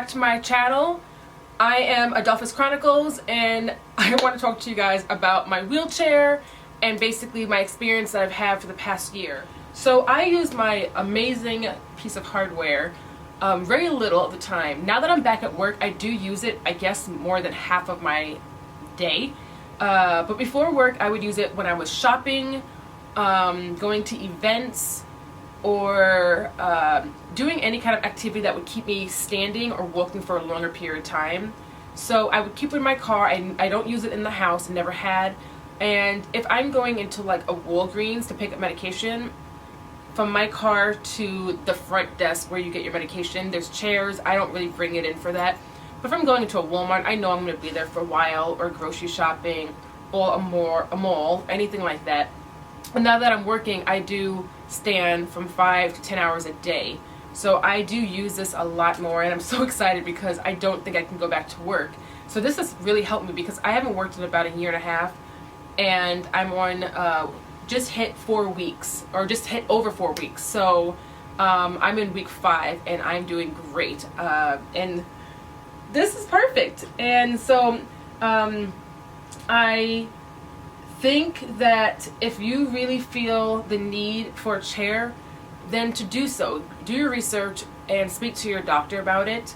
back to my channel. I am Adolphus Chronicles, and I want to talk to you guys about my wheelchair and basically my experience that I've had for the past year. So I used my amazing piece of hardware very little at the time. Now that I'm back at work, I do use it, I guess, more than half of my day. But before work, I would use it when I was shopping, going to events, or doing any kind of activity that would keep me standing or walking for a longer period of time. So I would keep it in my car. I don't use it in the house, never had. And if I'm going into like a Walgreens to pick up medication, from my car to the front desk where you get your medication, there's chairs. I don't really bring it in for that. But if I'm going into a Walmart, I know I'm going to be there for a while, or grocery shopping, or a mall, anything like that. And now that I'm working, I do stand from 5 to 10 hours a day. So I do use this a lot more, and I'm so excited because I don't think I can go back to work. So this has really helped me because I haven't worked in about a year and a half, and I'm on just hit 4 weeks, or just hit over 4 weeks. So I'm in week 5 and I'm doing great. And this is perfect. And so I think that if you really feel the need for a chair, then to do so. Do your research and speak to your doctor about it.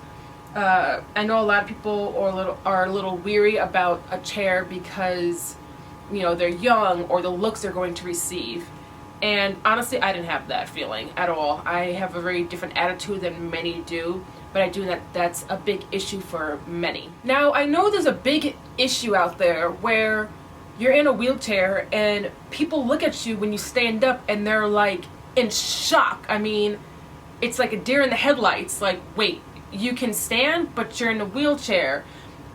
I know a lot of people are a little weary about a chair because, you know, they're young or the looks they're going to receive. And honestly, I didn't have that feeling at all. I have a very different attitude than many do, but I do that's a big issue for many. Now, I know there's a big issue out there where you're in a wheelchair and people look at you when you stand up and they're like in shock. I mean, it's like a deer in the headlights. Like, wait, you can stand, but you're in a wheelchair.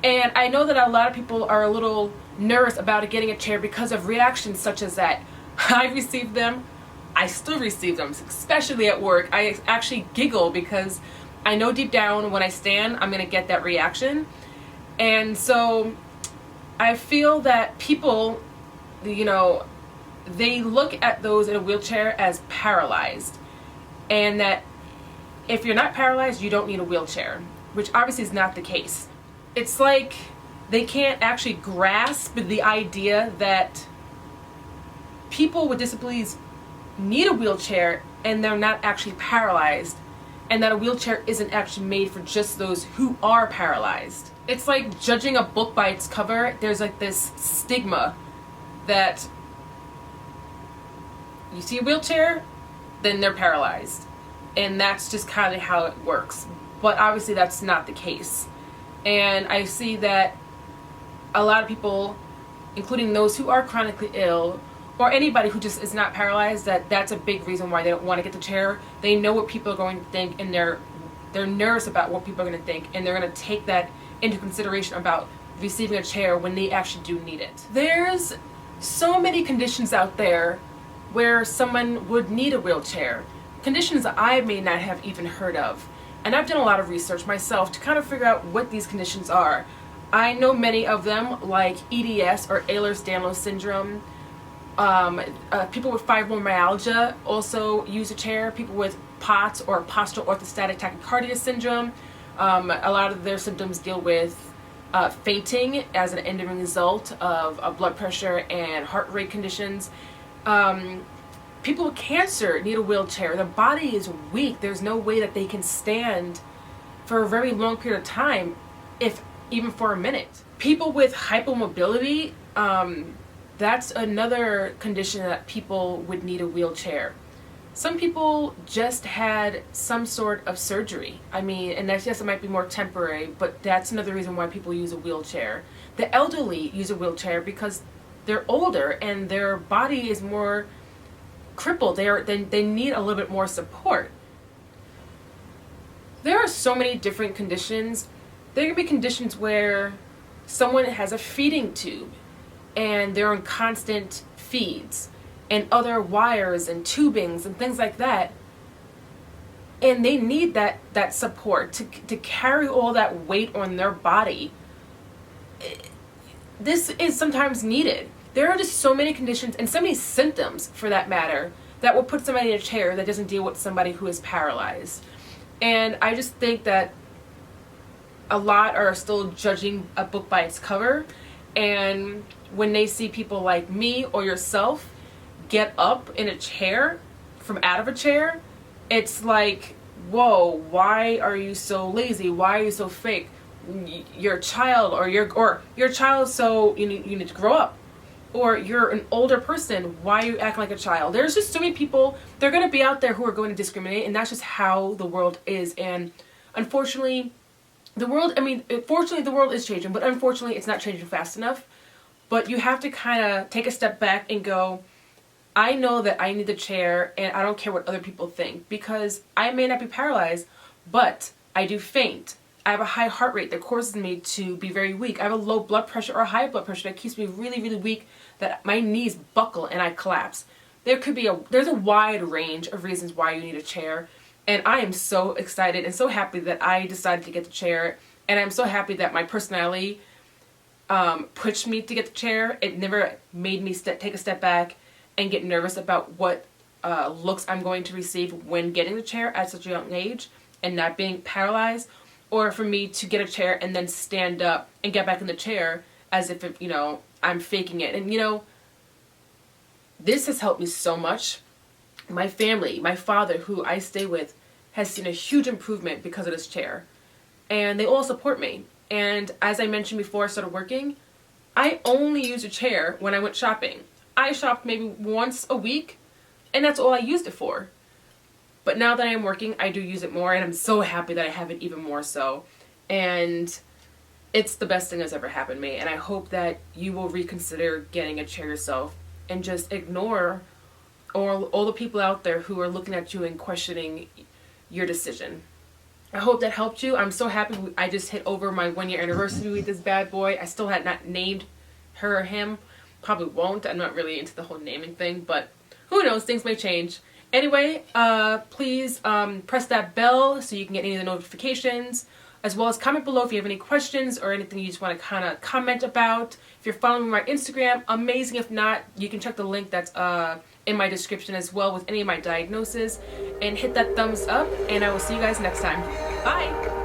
And I know that a lot of people are a little nervous about getting a chair because of reactions such as that. I received them. I still receive them, especially at work. I actually giggle because I know deep down when I stand, I'm going to get that reaction. And so I feel that people, you know, they look at those in a wheelchair as paralyzed, and that if you're not paralyzed, you don't need a wheelchair, which obviously is not the case. It's like they can't actually grasp the idea that people with disabilities need a wheelchair and they're not actually paralyzed, and that a wheelchair isn't actually made for just those who are paralyzed. It's like judging a book by its cover. There's like this stigma that you see a wheelchair, then they're paralyzed. And that's just kind of how it works. But obviously that's not the case. And I see that a lot of people, including those who are chronically ill, or anybody who just is not paralyzed, that's a big reason why they don't want to get the chair. They know what people are going to think, and they're nervous about what people are going to think, and they're going to take that into consideration about receiving a chair when they actually do need it. There's so many conditions out there where someone would need a wheelchair. Conditions that I may not have even heard of. And I've done a lot of research myself to kind of figure out what these conditions are. I know many of them, like EDS or Ehlers-Danlos syndrome. People with fibromyalgia also use a chair. People with POTS or Postural Orthostatic Tachycardia syndrome. A lot of their symptoms deal with fainting as an end result of blood pressure and heart rate conditions. People with cancer need a wheelchair. Their body is weak. There's no way that they can stand for a very long period of time, if even for a minute. People with hypomobility, that's another condition that people would need a wheelchair. Some people just had some sort of surgery. I mean, and that's, yes, it might be more temporary, but that's another reason why people use a wheelchair. The elderly use a wheelchair because they're older and their body is more crippled. They need a little bit more support. There are so many different conditions. There can be conditions where someone has a feeding tube and they're on constant feeds and other wires and tubings and things like that, and they need that support to carry all that weight on their body. This is sometimes needed. There are just so many conditions and so many symptoms, for that matter, that will put somebody in a chair that doesn't deal with somebody who is paralyzed. And I just think that a lot are still judging a book by its cover, and when they see people like me or yourself get up in a chair from out of a chair, it's like, whoa, why are you so lazy? Why are you so fake? You're a child, or your child, so you need to grow up. Or you're an older person, why are you acting like a child? There's just so many people, they're going to be out there who are going to discriminate, and that's just how the world is. And unfortunately, fortunately the world is changing, but unfortunately it's not changing fast enough. But you have to kind of take a step back and go, I know that I need the chair, and I don't care what other people think, because I may not be paralyzed, but I do faint. I have a high heart rate that causes me to be very weak. I have a low blood pressure or high blood pressure that keeps me really, really weak, that my knees buckle and I collapse. There's a wide range of reasons why you need a chair, and I am so excited and so happy that I decided to get the chair, and I'm so happy that my personality pushed me to get the chair. It never made me take a step back and get nervous about what looks I'm going to receive when getting the chair at such a young age and not being paralyzed, or for me to get a chair and then stand up and get back in the chair as if, I'm faking it. And, this has helped me so much. My family, my father, who I stay with, has seen a huge improvement because of this chair. And they all support me. And as I mentioned before I started working, I only use a chair when I went shopping. I shopped maybe once a week, and that's all I used it for. But now that I am working, I do use it more, and I'm so happy that I have it even more so. And it's the best thing that's ever happened to me, and I hope that you will reconsider getting a chair yourself and just ignore all the people out there who are looking at you and questioning your decision. I hope that helped you. I'm so happy I just hit over my 1-year anniversary with this bad boy. I still had not named her or him. Probably won't. I'm not really into the whole naming thing, but who knows, things may change. Anyway, please press that bell so you can get any of the notifications, as well as comment below if you have any questions or anything you just want to kind of comment about. If you're following me on my Instagram, amazing. If not, you can check the link that's in my description as well with any of my diagnoses, and hit that thumbs up, and I will see you guys next time. Bye!